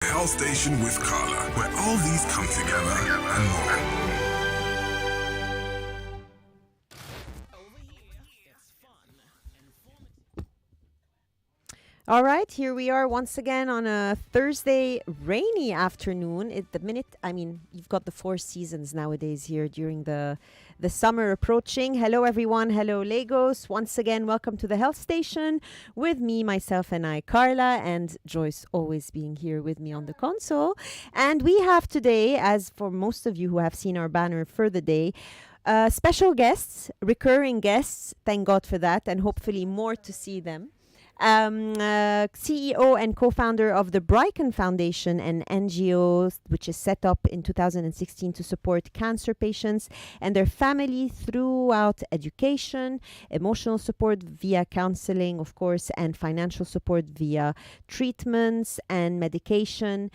Health Station with Carla, where all these come together and more. All right, here we are once again on a Thursday rainy afternoon. You've got the four seasons nowadays here during the summer approaching. Hello, everyone. Hello, Lagos. Once again, welcome to the Health Station with me, myself, and I, Carla, and Joyce always being here with me on the console. And we have today, as for most of you who have seen our banner for the day, special guests, recurring guests. Thank God for that, and hopefully more to see them. CEO and co-founder of the Bryken Foundation, an NGO which is set up in 2016 to support cancer patients and their family throughout education, emotional support via counseling, of course, and financial support via treatments and medication.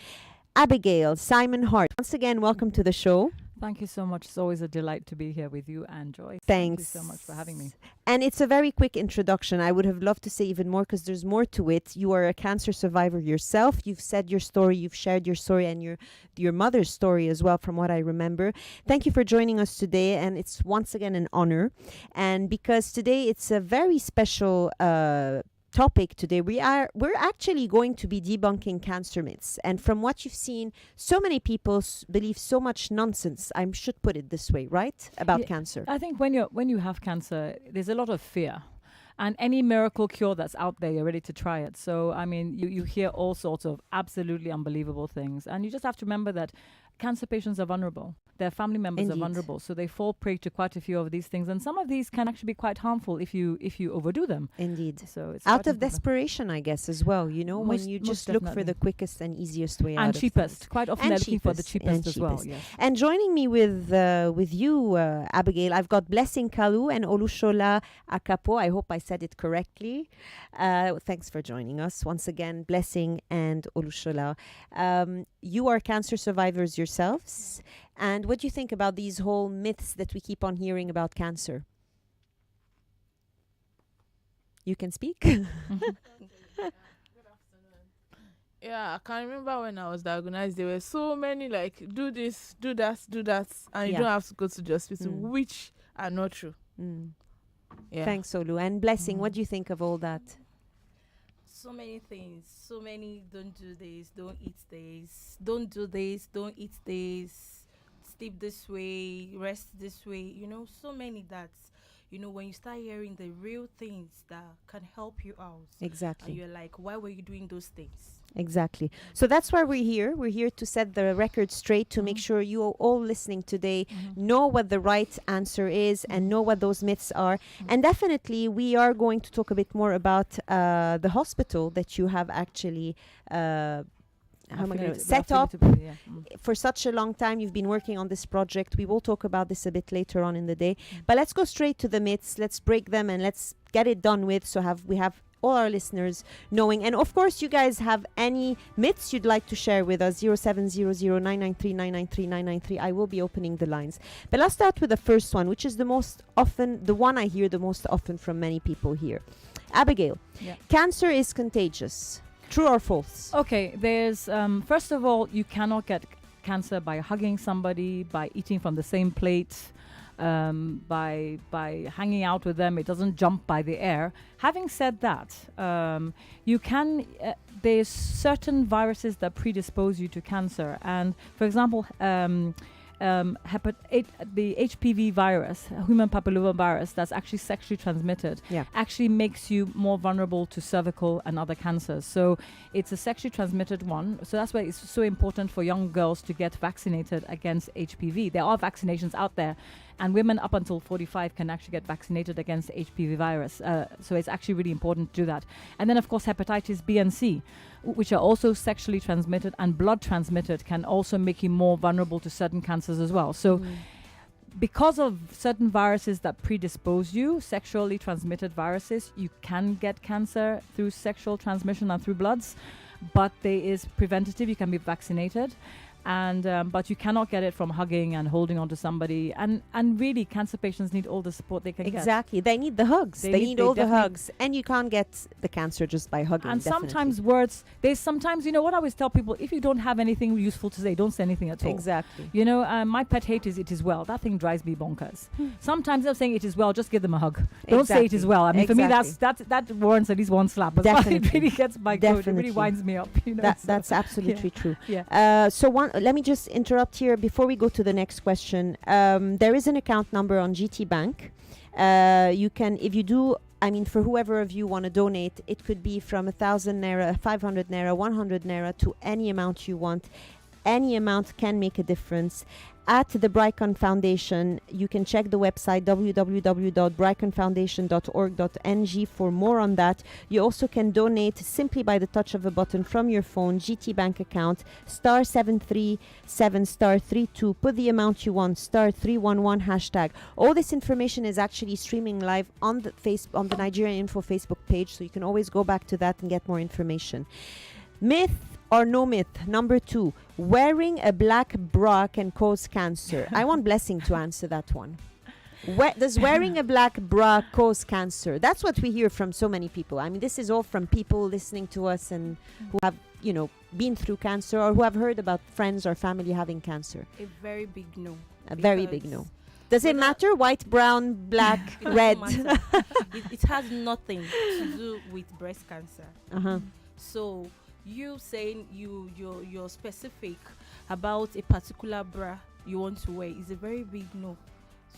Abigail Simon-Hart, once again, welcome to the show. Thank you so much. It's always a delight to be here with you and Joyce. Thanks. Thank you so much for having me. And it's a very quick introduction. I would have loved to say even more because there's more to it. You are a cancer survivor yourself. You've said your story. You've shared your story and your mother's story as well, from what I remember. Thank you for joining us today. And it's once again an honor. And because today it's a very special topic today, we're actually going to be debunking cancer myths. And from what you've seen, so many people believe so much nonsense, I should put it this way, right, about cancer. I think when you have cancer, there's a lot of fear, and any miracle cure that's out there, you're ready to try it. So I mean, you hear all sorts of absolutely unbelievable things, and you just have to remember that cancer patients are vulnerable. Their family members Indeed. are vulnerable, so they fall prey to quite a few of these things, and some of these can actually be quite harmful if you overdo them. Indeed. So it's out quite of important. desperation, I guess, as well. You know, when you just look for the quickest and easiest way out and of cheapest. things. Quite often And they're looking for the cheapest, cheapest as well. Yes. And joining me with you, Abigail, I've got Blessing Kalu and Olushola Akapo. I hope I said it correctly. Thanks for joining us once again, Blessing and Olushola. You are cancer survivors yourselves. And what do you think about these whole myths that we keep on hearing about cancer? You can speak. Yeah, I can remember when I was diagnosed, there were so many like, do this, do that, and you don't have to go to the hospital, which are not true. Yeah. Thanks, Olu. And Blessing, what do you think of all that? So many things. So many don't do this, don't eat this, don't do this, don't eat this, sleep this way, rest this way. You know, so many that's, you know, when you start hearing the real things that can help you out. Exactly. And you're like, why were you doing those things? Exactly. So that's why we're here. We're here to set the record straight, to make sure you all listening today know what the right answer is and know what those myths are. And definitely we are going to talk a bit more about the hospital that you have actually set up for such a long time. You've been working on this project. We will talk about this a bit later on in the day. But let's go straight to the myths. Let's break them and let's get it done with. So we have all our listeners knowing. And of course, you guys have any myths you'd like to share with us, 0700-993-993-993. I will be opening the lines. But let's start with the first one, which is the one I hear the most often from many people here. Abigail, cancer is contagious. True or false? Okay, there's, first of all, you cannot get cancer by hugging somebody, by eating from the same plate, by hanging out with them. It doesn't jump by the air. Having said that, you can, there's certain viruses that predispose you to cancer. And for example, the HPV virus, human papillomavirus, that's actually sexually transmitted, actually makes you more vulnerable to cervical and other cancers. So it's a sexually transmitted one. So that's why it's so important for young girls to get vaccinated against HPV. There are vaccinations out there, and women up until 45 can actually get vaccinated against HPV virus. So it's actually really important to do that. And then, of course, hepatitis B and C, which are also sexually transmitted and blood transmitted, can also make you more vulnerable to certain cancers as well. So because of certain viruses that predispose you, sexually transmitted viruses, you can get cancer through sexual transmission and through bloods, but there is preventative. You can be vaccinated. And but you cannot get it from hugging and holding on to somebody. And really, cancer patients need all the support they can get. Exactly. They need the hugs. They need all the hugs. And you can't get the cancer just by hugging. And sometimes words, you know what I always tell people, if you don't have anything useful to say, don't say anything at all. Exactly. You know, my pet hate is "it is well." That thing drives me bonkers. Sometimes I'm saying "it is well," just give them a hug. Don't say "it is well." I mean, for me, that warrants at least one slap. But it really gets my goat. It really winds me up. You know, that's absolutely true. Yeah. Let me just interrupt here before we go to the next question. There is an account number on GT Bank. You can, if you do, I mean, for whoever of you want to donate, it could be from 1,000 naira, 500 naira, 100 naira to any amount you want. Any amount can make a difference. At the Brycon Foundation, you can check the website www.bryconfoundation.org.ng for more on that. You also can donate simply by the touch of a button from your phone, GT Bank account, *737 *32. Put the amount you want, *311 hashtag. All this information is actually streaming live on the Nigerian Info Facebook page, so you can always go back to that and get more information. Myth or no myth? Number 2, wearing a black bra can cause cancer. I want Blessing to answer that one. Does wearing a black bra cause cancer? That's what we hear from so many people. I mean, this is all from people listening to us and who have, been through cancer or who have heard about friends or family having cancer. A very big no. A very big no. Does it matter? White, brown, black, red? It has nothing to do with breast cancer. So you saying you're specific about a particular bra you want to wear is a very big no.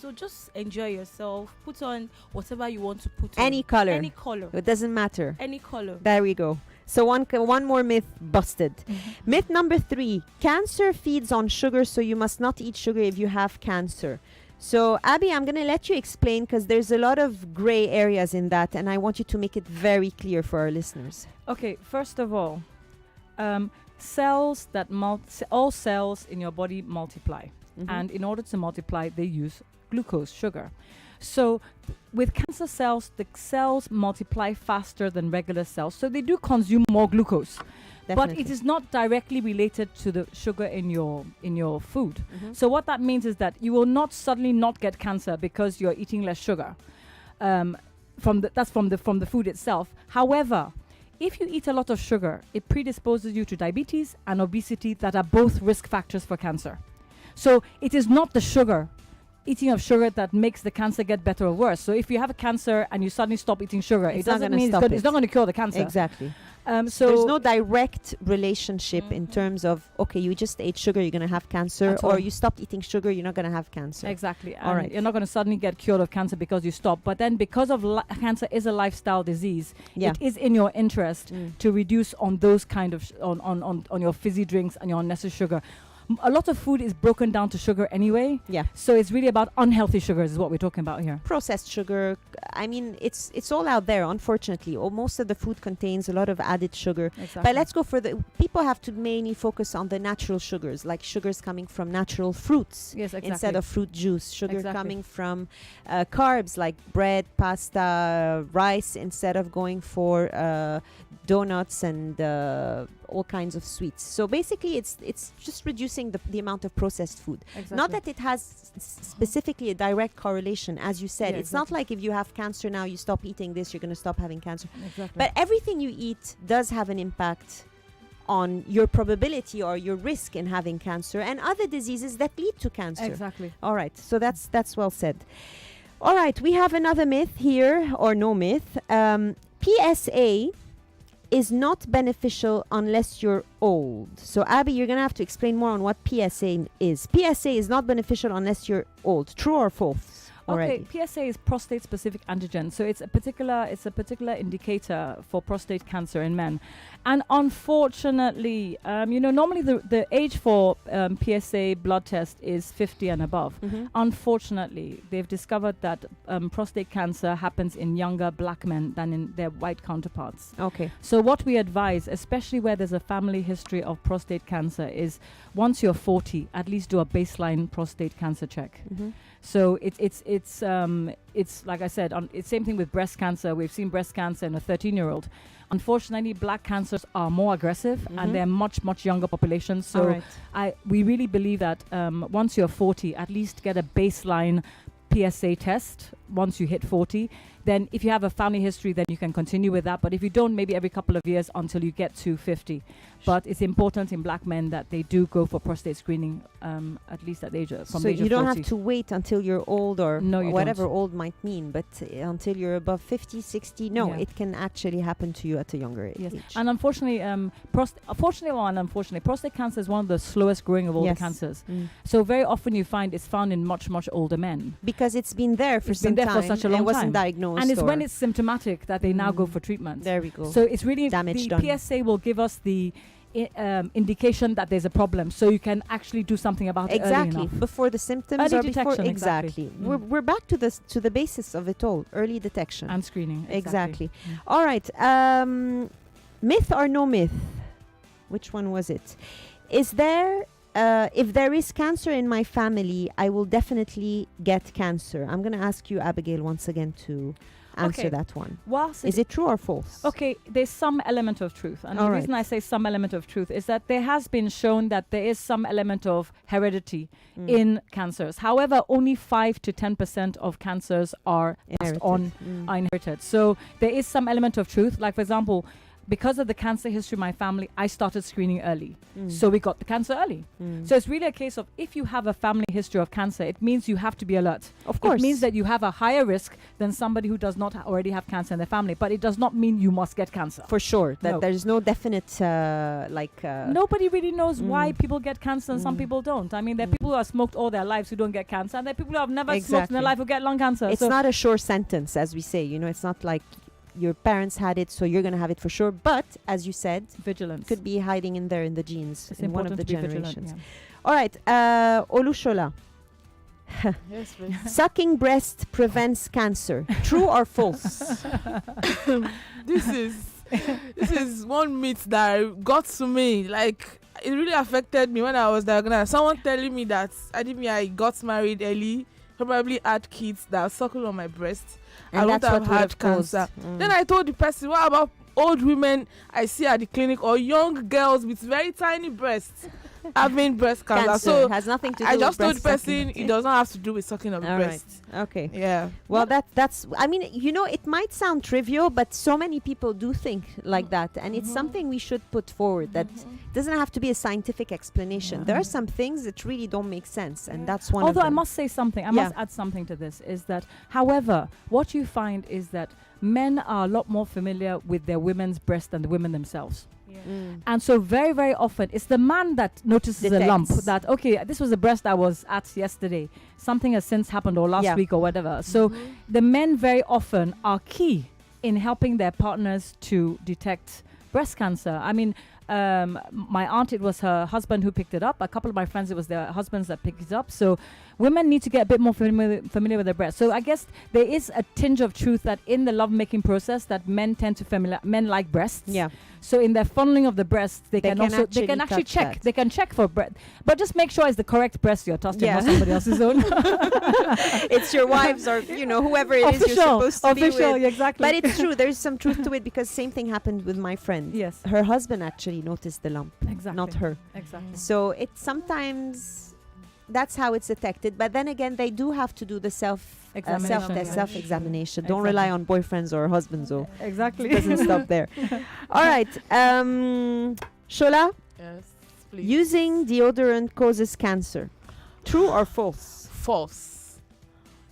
So just enjoy yourself. Put on whatever you want to put on. Any color. Any color. It doesn't matter. Any color. There we go. So one more myth busted. Myth number 3, cancer feeds on sugar, so you must not eat sugar if you have cancer. So Abby, I'm going to let you explain because there's a lot of gray areas in that, and I want you to make it very clear for our listeners. Okay, first of all, cells all cells in your body multiply, and in order to multiply, they use glucose, sugar. So with cancer cells, the cells multiply faster than regular cells, so they do consume more glucose. Definitely. But it is not directly related to the sugar in your food. So what that means is that you will not suddenly not get cancer because you're eating less sugar. From the food itself. However, if you eat a lot of sugar, it predisposes you to diabetes and obesity that are both risk factors for cancer. So it is not the eating of sugar that makes the cancer get better or worse. So if you have a cancer and you suddenly stop eating sugar, it doesn't mean it's not going to cure the cancer. Exactly. So there's no direct relationship in terms of, okay, you just ate sugar, you're going to have cancer, or you stopped eating sugar, you're not going to have cancer. Exactly. All right. You're not going to suddenly get cured of cancer because you stop. But then because of cancer is a lifestyle disease, it is in your interest to reduce on those kind of on your fizzy drinks and your unnecessary sugar. A lot of food is broken down to sugar anyway. Yeah. So it's really about unhealthy sugars is what we're talking about here. Processed sugar. I mean, it's all out there, unfortunately. Most of the food contains a lot of added sugar. Exactly. But let's go for people have to mainly focus on the natural sugars, like sugars coming from natural fruits. Yes, exactly. Instead of fruit juice. Sugar coming from carbs like bread, pasta, rice, instead of going for donuts and all kinds of sweets. So basically it's just reducing the amount of processed food. Exactly. Not that it has specifically a direct correlation, as you said. Yeah, it's not like if you have cancer now, you stop eating this, you're going to stop having cancer. Exactly. But everything you eat does have an impact on your probability or your risk in having cancer and other diseases that lead to cancer. Exactly. All right, so that's well said. All right, we have another myth here, or no myth. PSA is not beneficial unless you're old. So Abby, you're going to have to explain more on what PSA is. PSA is not beneficial unless you're old. True or false? Already. Okay, PSA is prostate-specific antigen, so it's a particular indicator for prostate cancer in men. And unfortunately, normally the age for PSA blood test is 50 and above. Unfortunately, they've discovered that prostate cancer happens in younger black men than in their white counterparts. Okay. So what we advise, especially where there's a family history of prostate cancer, is once you're 40, at least do a baseline prostate cancer check. So it's like I said, it's same thing with breast cancer. We've seen breast cancer in a 13-year-old. Unfortunately, black cancers are more aggressive and they're much younger populations. So we really believe that once you're 40, at least get a baseline PSA test once you hit 40. Then if you have a family history, then you can continue with that. But if you don't, maybe every couple of years until you get to 50. But it's important in black men that they do go for prostate screening at least at the age of, from the age of 40. So you don't have to wait until you're old or whatever don't. old might mean, but until you're above 50, 60, it can actually happen to you at a younger age. Yes. And unfortunately, prostate cancer is one of the slowest growing of all the cancers. So very often you find it's found in much older men. Because it's been there for some time for such a long and time. wasn't diagnosed. And it's when it's symptomatic that they now go for treatment. There we go. So it's really damage the done. PSA will give us the indication that there's a problem, so you can actually do something about it early enough. Before the symptoms Early or detection, before exactly. We're back to the basis of it all, early detection and screening. Exactly. All right, myth or no myth, which one was it? Is there if there is cancer in my family, I will definitely get cancer? I'm going to ask you, Abigail, once again to answer that one. Is it true or false? Okay, there's some element of truth. And the reason I say some element of truth is that there has been shown that there is some element of heredity in cancers. However, only 5 to 10% of cancers are passed on, are inherited. So there is some element of truth. Like, for example, because of the cancer history of my family, I started screening early. So we got the cancer early. So it's really a case of, if you have a family history of cancer, it means you have to be alert. Of course. It means that you have a higher risk than somebody who does not already have cancer in their family. But it does not mean you must get cancer. For sure. That there's no definite, nobody really knows why people get cancer and some people don't. I mean, there are people who have smoked all their lives who don't get cancer, and there are people who have never smoked in their life who get lung cancer. It's not a sure sentence, as we say. You know, it's not like your parents had it, so you're going to have it for sure. But as you said, vigilance could be hiding in there in the genes. It's in one of the important to be generations. vigilant, All right, Olushola. Yes, please. Sucking breast prevents cancer. True or false? This is one myth that got to me. Like, it really affected me when I was diagnosed. Someone telling me that I got married early, probably had kids that suckle on my breast. And I would that's have what had cancer. Then I told the person, what about old women I see at the clinic or young girls with very tiny breasts having breast cancer? So it has nothing to do I with just told the breast person sucking. it does not have to do with sucking of the breast. Right. Okay. Yeah. Well, that's. I mean, you know, it might sound trivial, but so many people do think like that, and it's something we should put forward. That doesn't have to be a scientific explanation. There are some things that really don't make sense, and that's one. Although of them. I must say something, I must add something to this, is that, however, what you find is that men are a lot more familiar with their women's breast than the women themselves. And so very, very often it's the man that notices a lump, that, okay, this was the breast I was at yesterday. Something has since happened, or last week or whatever. So the men very often are key in helping their partners to detect breast cancer. I mean, my aunt, it was her husband who picked it up. A couple of my friends, it was their husbands that picked it up. So women need to get a bit more familiar with their breast. So I guess there is a tinge of truth that in the lovemaking process that men tend to men like breasts. Yeah. So in their funneling of the breasts, they can actually check. that. They can check for breast, but just make sure it's the correct breast you're touching, not somebody else's own. It's your wives or whoever it is you're supposed to be with. Exactly. But it's true. There's some truth to it, because same thing happened with my friend. Yes. Her husband actually noticed the lump, not her. Exactly. So it's sometimes that's how it's detected. But then again, they do have to do the self-examination. Don't rely on boyfriends or husbands. Or exactly. It doesn't stop there. All right. Shola? Yes, please. Using deodorant causes cancer. True or false? False.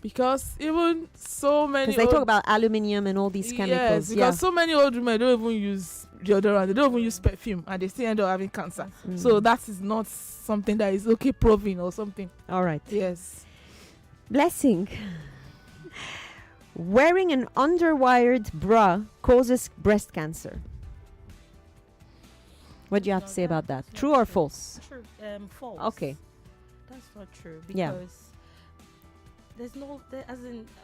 Because even so many... Because they talk about aluminium and all these chemicals. Yes, because so many old women don't even use deodorant. They don't even use perfume, and they still end up having cancer. So that is not something that is proven or something. All right. Yes. Blessing. Wearing an underwired bra causes breast cancer. What do you have to say about that? True or false? True. False. Okay. That's not true, because there's no,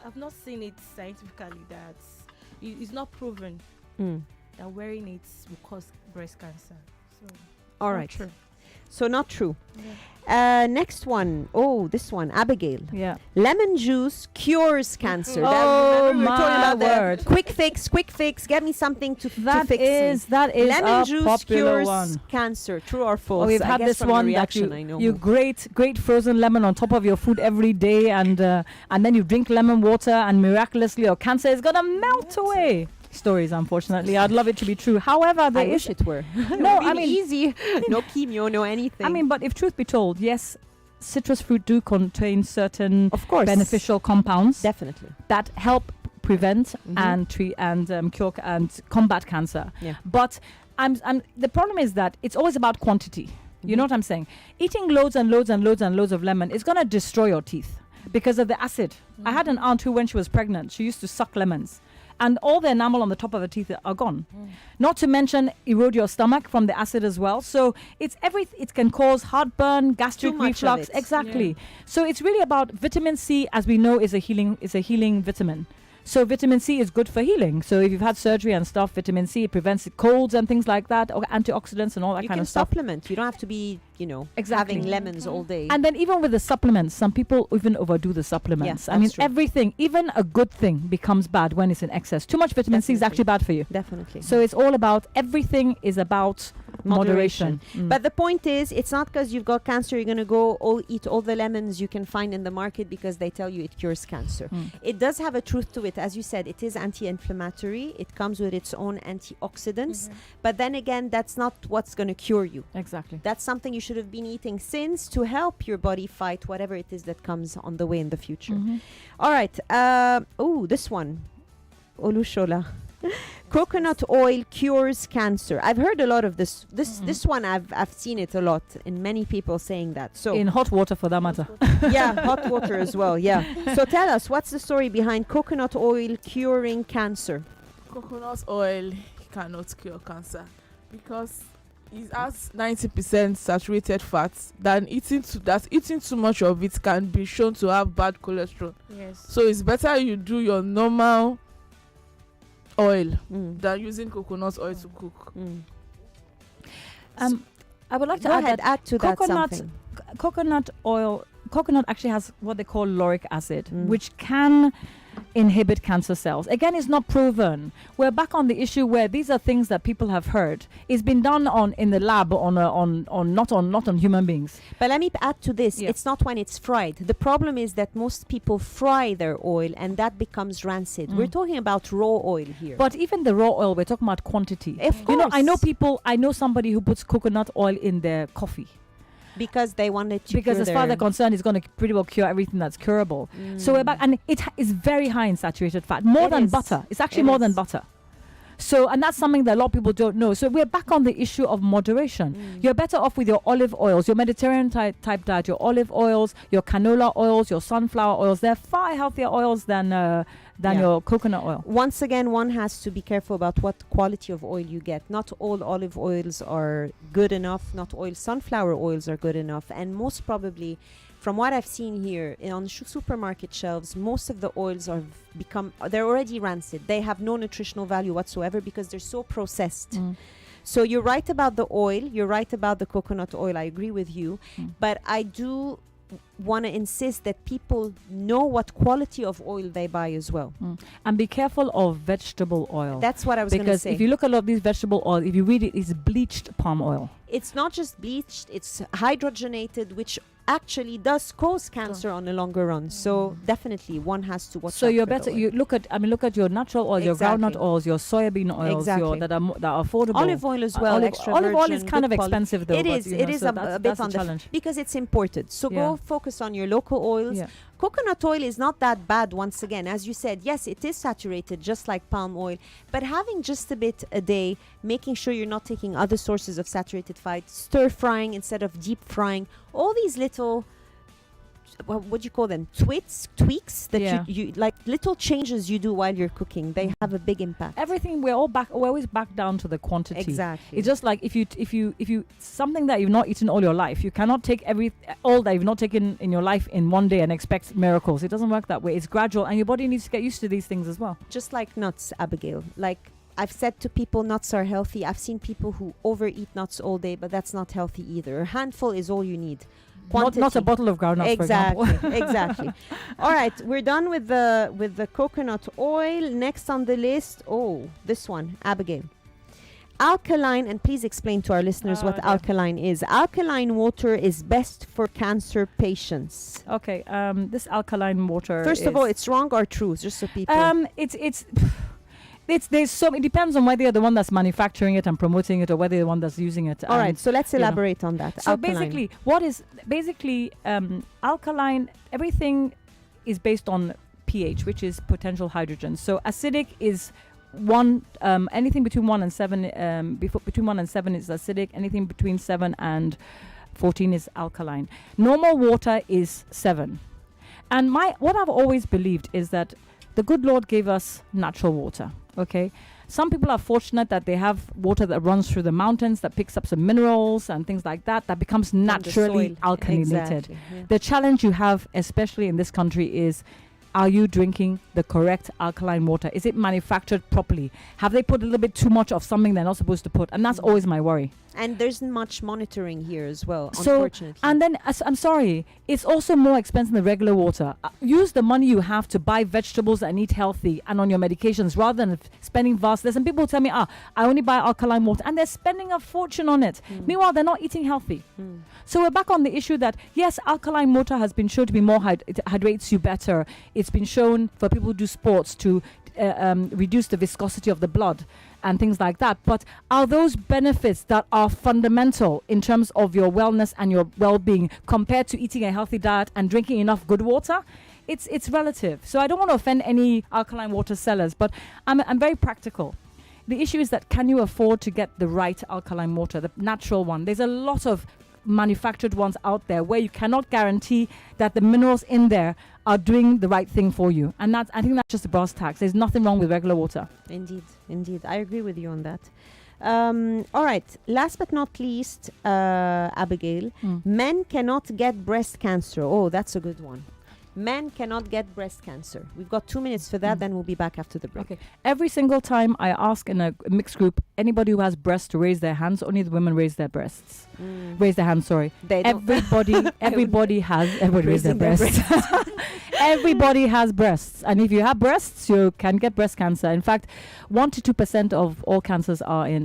I've not seen it scientifically that it's not proven that wearing it will cause breast cancer. So all right. true. So not true. Yeah. Next one. Oh, this one. Abigail. Yeah. Lemon juice cures cancer. Oh, remember we were talking my about the word. quick fix. Get me something to fix That is Lemon a juice popular cures one. cancer. True or false? Oh, we've I had guess this from the one that reaction, I know. you grate frozen lemon on top of your food every day, and then you drink lemon water, and miraculously your cancer is gonna melt away. Stories, unfortunately, I'd love it to be true. However, I wish it were. No, really I mean easy. No chemo, no anything. I mean, but if truth be told, yes, citrus fruit do contain certain of course, beneficial compounds definitely that help prevent and treat and cure and combat cancer. Yeah. But the problem is that it's always about quantity. You know what I'm saying? Eating loads and loads and loads and loads of lemon is going to destroy your teeth because of the acid. I had an aunt who, when she was pregnant, she used to suck lemons, and all the enamel on the top of her teeth are gone. Not to mention erode your stomach from the acid as well. So it can cause heartburn, gastric reflux. Exactly. Yeah. So it's really about vitamin C, as we know, is a healing vitamin. So vitamin C is good for healing. So if you've had surgery and stuff, vitamin C prevents colds and things like that, or antioxidants and all that kind of stuff. You can supplement. You don't have to be, having lemons all day. And then even with the supplements, some people even overdo the supplements. Yeah, I mean, true. everything, even a good thing becomes bad when it's in excess. Too much vitamin C is actually bad for you. Definitely. So it's all about, everything is about moderation. But the point is, it's not because you've got cancer you're going to go eat all the lemons you can find in the market because they tell you it cures cancer. It does have a truth to it. As you said, it is anti-inflammatory. It comes with its own antioxidants. But then again, that's not what's going to cure you. Exactly. That's something you should have been eating since to help your body fight whatever it is that comes on the way in the future. All right. This one. Olushola. Coconut oil cures cancer. I've heard a lot of this. This one I've seen it a lot in many people saying that. So in hot water, for that matter. Yeah, hot water as well. Yeah. So tell us, what's the story behind coconut oil curing cancer? Coconut oil cannot cure cancer because it has 90% saturated fats. Eating too much of it can be shown to have bad cholesterol. Yes. So it's better you do your normal oil than using coconut oil to cook. I would like to add to that something. Coconut actually has what they call lauric acid, which can inhibit cancer cells. Again, it's not proven. We're back on the issue where these are things that people have heard. It's been done in the lab not on human beings. But let me add to this. It's not when it's fried. The problem is that most people fry their oil and that becomes rancid. We're talking about raw oil here. But even the raw oil, we're talking about quantity. Of course. I know somebody who puts coconut oil in their coffee. Because they wanted to because as far as they're concerned, it's going to pretty well cure everything that's curable. So we're back, and it is very high in saturated fat, more than butter. It's actually more than butter. So, and that's something that a lot of people don't know. So we're back on the issue of moderation. You're better off with your olive oils, your Mediterranean type diet, your olive oils, your canola oils, your sunflower oils. They're far healthier oils than your coconut oil. Once again, one has to be careful about what quality of oil you get. Not all olive oils are good enough. Not all sunflower oils are good enough. And most probably, from what I've seen here on supermarket shelves, most of the oils they're already rancid. They have no nutritional value whatsoever because they're so processed. So you're right about the oil. You're right about the coconut oil. I agree with you. But I do want to insist that people know what quality of oil they buy as well. And be careful of vegetable oil. That's what I was going to say. Because if you look at a lot of these vegetable oil, if you read it, it's bleached palm oil. It's not just bleached, it's hydrogenated, which actually does cause cancer on the longer run. So definitely one has to watch. So you're better. You look at your natural oil, your groundnut oils, your soybean oils, that are affordable. Olive oil as well. Olive oil is kind of expensive though. It is. It is a bit on the challenge because it's imported. So go focus on your local oils. Yeah. Coconut oil is not that bad. Once again, as you said, yes, it is saturated just like palm oil, but having just a bit a day, making sure you're not taking other sources of saturated fat, stir frying instead of deep frying, all these little, what do you call them, tweaks that you like, little changes you do while you're cooking, they have a big impact. Everything, we're always back down to the quantity. Exactly. It's just like if you something that you've not eaten all your life, you cannot take all that you've not taken in your life in one day and expect miracles. It doesn't work that way. It's gradual, and your body needs to get used to these things as well. Just like nuts, Abigail. Like I've said to people, nuts are healthy. I've seen people who overeat nuts all day, but that's not healthy either. A handful is all you need. Not a bottle of groundnuts, for example. Exactly. All right, we're done with the coconut oil. Next on the list, this one, Abigail. Alkaline, and please explain to our listeners what alkaline is. Alkaline water is best for cancer patients. Okay, this alkaline water. First of all, it's wrong or true, just so people. It depends on whether you're the one that's manufacturing it and promoting it or whether you're the one that's using it. All right, so let's elaborate on that. So alkaline. basically alkaline, everything is based on pH, which is potential hydrogen. So acidic is anything between 1 and 7 between 1 and 7 is acidic. Anything between 7 and 14 is alkaline. Normal water is 7. And what I've always believed is that the good Lord gave us natural water. Okay, some people are fortunate that they have water that runs through the mountains that picks up some minerals and things like that becomes naturally alkalinated. Exactly, yeah. The challenge you have, especially in this country, is: are you drinking the correct alkaline water? Is it manufactured properly? Have they put a little bit too much of something they're not supposed to put? And that's always my worry. And there's much monitoring here as well, unfortunately. And then, I'm sorry, it's also more expensive than regular water. Use the money you have to buy vegetables and eat healthy and on your medications rather than spending vast. There's some people who tell me, I only buy alkaline water, and they're spending a fortune on it. Meanwhile, they're not eating healthy. So we're back on the issue that, yes, alkaline water has been shown to be more, it hydrates you better. It's been shown for people who do sports to reduce the viscosity of the blood and things like that. But are those benefits that are fundamental in terms of your wellness and your well-being compared to eating a healthy diet and drinking enough good water? It's relative. So I don't want to offend any alkaline water sellers, but I'm very practical. The issue is that, can you afford to get the right alkaline water, the natural one? There's a lot of manufactured ones out there where you cannot guarantee that the minerals in there are doing the right thing for you, and I think that's just a brass tax. There's nothing wrong with regular water. Indeed, I agree with you on that. All right, last but not least, Abigail, men cannot get breast cancer. That's a good one. Men cannot get breast cancer. We've got 2 minutes for that, then we'll be back after the break. Okay. Every single time I ask in a mixed group, anybody who has breasts to raise their hands, only the women raise their breasts. Raise their hands, sorry. Everybody raise their breasts. Everybody has breasts. And if you have breasts, you can get breast cancer. In fact, 1 to 2% of all cancers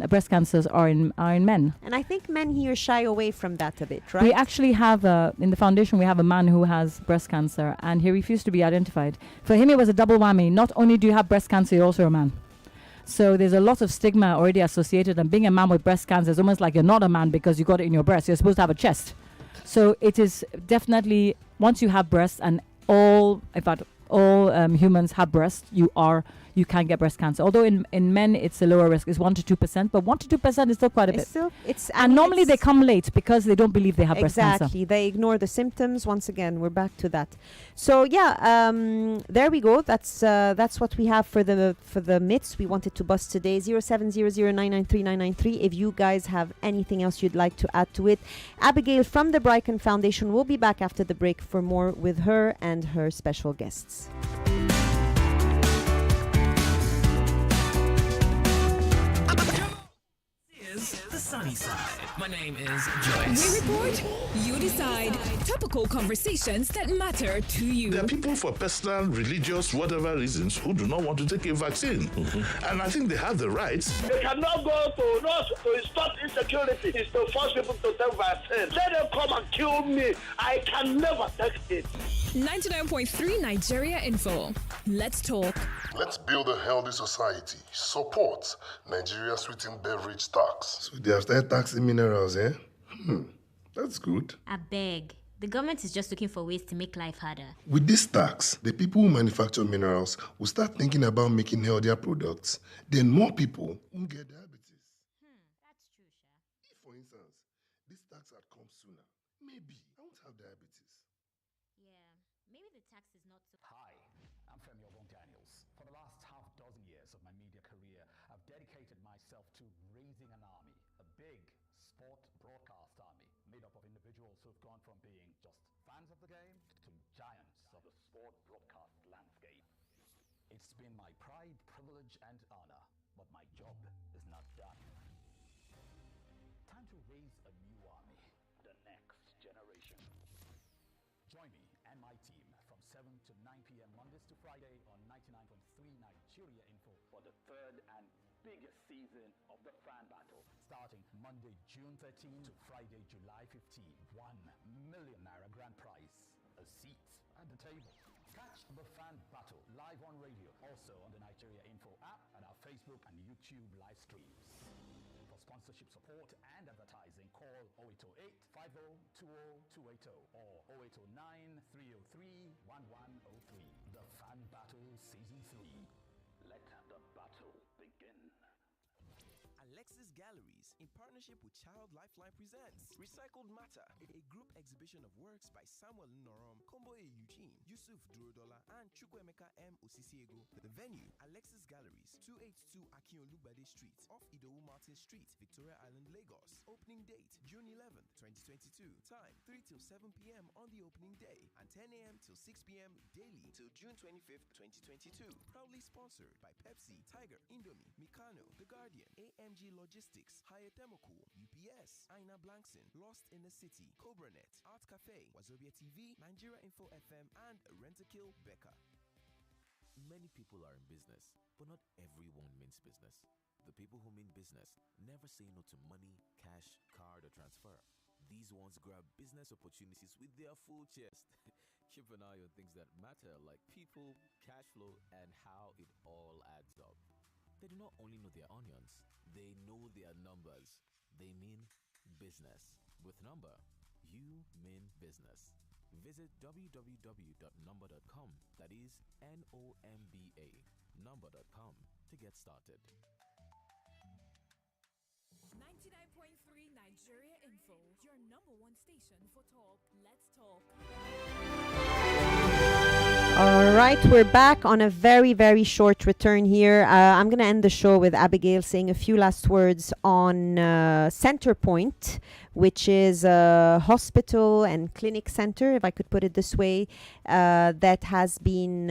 breast cancers are in men. And I think men here shy away from that a bit, right? We actually have, in the foundation, we have a man who has breast cancer, and he refused to be identified. For him, it was a double whammy. Not only do you have breast cancer, you're also a man. So there's a lot of stigma already associated, and being a man with breast cancer is almost like you're not a man because you got it in your breast. You're supposed to have a chest. So it is definitely, once you have breasts, and all humans have breasts, you can get breast cancer. Although in men it's a lower risk, it's 1 to 2%, but 1 to 2% is still quite a bit. Normally they come late because they don't believe they have breast cancer. Exactly, they ignore the symptoms. Once again, we're back to that. So there we go. That's what we have for the myths we wanted to bust today. 0700993993. If you guys have anything else you'd like to add to it, Abigail from the Bryken Foundation will be back after the break for more with her and her special guests. The sunny side. My name is Joyce. We report, you decide. Topical conversations that matter to you. There are people for personal, religious, whatever reasons who do not want to take a vaccine. And I think they have the rights. They cannot go to stop insecurity. It's to force people to take vaccine. Let them come and kill me. I can never take it. 99.3 Nigeria Info. Let's talk. Let's build a healthy society. Support Nigeria's sweetened beverage tax. So they have started taxing minerals, eh? That's good. I beg. The government is just looking for ways to make life harder. With this tax, the people who manufacture minerals will start thinking about making healthier products. Then more people won't get diabetes. That's true, Sha. If, for instance, this tax had come sooner, maybe I won't have diabetes. Yeah, maybe the tax is not so... Hi, I'm Femi Daniels. For the last half dozen years of my media career, I've dedicated myself to raising an army, a big sport broadcast army, made up of individuals who've gone from being just fans of the game to giants of the sport broadcast landscape. It's been my pride, privilege, and honor, but my job is not done. Time to raise a new army, the next generation. my team from 7 to 9 p.m. Mondays to Friday on 99.3 Nigeria Info for the third and biggest season of the Fan Battle. Starting Monday, June 13 to Friday, July 15. 1 million naira grand prize. A seat at the table. Catch the Fan Battle live on radio, also on the Nigeria Info app and our Facebook and YouTube live streams. For sponsorship support and advertising, call 0808 50 20280 or 0809 303 1103. The Fan Battle Season 3. Let the battle begin. Alexis Galleries, in partnership with Child Lifeline, presents Recycled Matter, a group exhibition of works by Samuel Norom, Komboe Eugene, Yusuf Durodola, and Chukwemeka M. Osisiego. The venue, Alexis Galleries, 282 Akiolubade Street, off Idowu Martin Street, Victoria Island, Lagos. Opening date, June 11th, 2022. Time, 3 till 7 p.m. on the opening day, and 10 a.m. till 6 p.m. daily till June 25th, 2022. Proudly sponsored by Pepsi, Tiger, Indomie, Mikano, The Guardian, AMG Logistics, Hyatt Democool, UPS, Aina Blankson, Lost in the City, CobraNet, Art Cafe, Wazobia TV, Nigeria Info FM, and Rent-A-Kill Becca. Many people are in business, but not everyone means business. The people who mean business never say no to money, cash, card, or transfer. These ones grab business opportunities with their full chest. Keep an eye on things that matter, like people, cash flow, and how it all adds up. They do not only know their onions, they know their numbers. They mean business. With Number, you mean business. Visit www.number.com, that is NOMBA, number.com, to get started. 99.3 Nigeria Info, your number one station for talk. Let's talk. All right, we're back on a very, very short return here. I'm going to end the show with Abigail saying a few last words on Centerpoint, which is a hospital and clinic center, if I could put it this way, that has been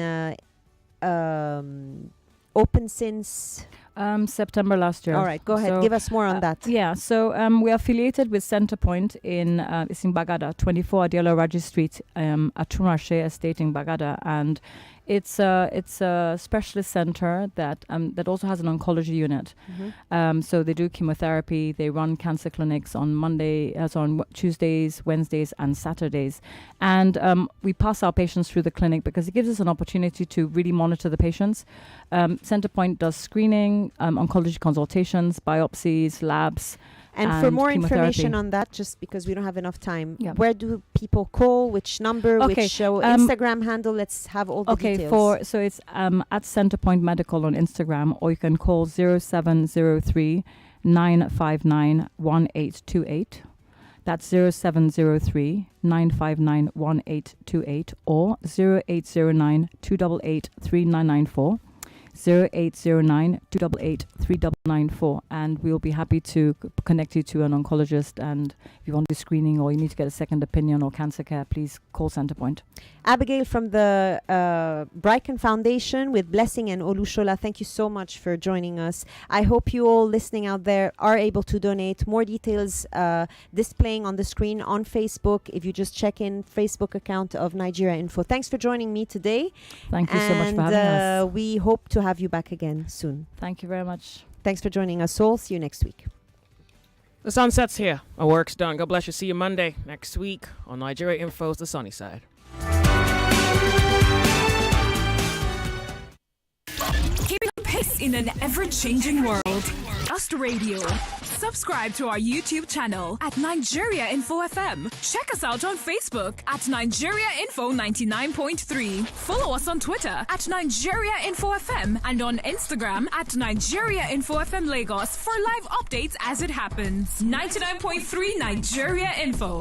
open since... September last year. All right, go ahead. So, give us more on that. Yeah, so we are affiliated with Centerpoint it's in Bagada, 24 Adiola Raji Street, Atunrashe Estate in Bagada, and it's a specialist center that also has an oncology unit. Mm-hmm. So they do chemotherapy. They run cancer clinics on Tuesdays, Wednesdays, and Saturdays, and we pass our patients through the clinic because it gives us an opportunity to really monitor the patients. Centerpoint does screening, oncology consultations, biopsies, labs. And for more information on that, just because we don't have enough time, where do people call? Which number? Okay. Which Instagram handle? Let's have all the details. So it's at Centerpoint Medical on Instagram, or you can call 0703 959 1828. That's 0703 959 1828 or 0809 288 3994. 0809 288 3994, and we'll be happy to connect you to an oncologist. And if you want to do screening or you need to get a second opinion or cancer care, please call Centerpoint. Abigail from the Bryken Foundation with Blessing and Olushola, thank you so much for joining us. I hope you all listening out there are able to donate. More details displaying on the screen on Facebook if you just check in Facebook account of Nigeria Info. Thanks for joining me today. Thank you so much for having us. We hope to have you back again soon. Thank you very much. Thanks for joining us all. See you next week. The sun sets here. Our work's done. God bless you. See you Monday next week on Nigeria Info's The Sunny Side. Keeping pace in an ever-changing world. Just Radio. Subscribe to our YouTube channel at Nigeria Info FM. Check us out on Facebook at Nigeria Info 99.3. Follow us on Twitter at Nigeria Info FM and on Instagram at Nigeria Info FM Lagos for live updates as it happens. 99.3 Nigeria Info.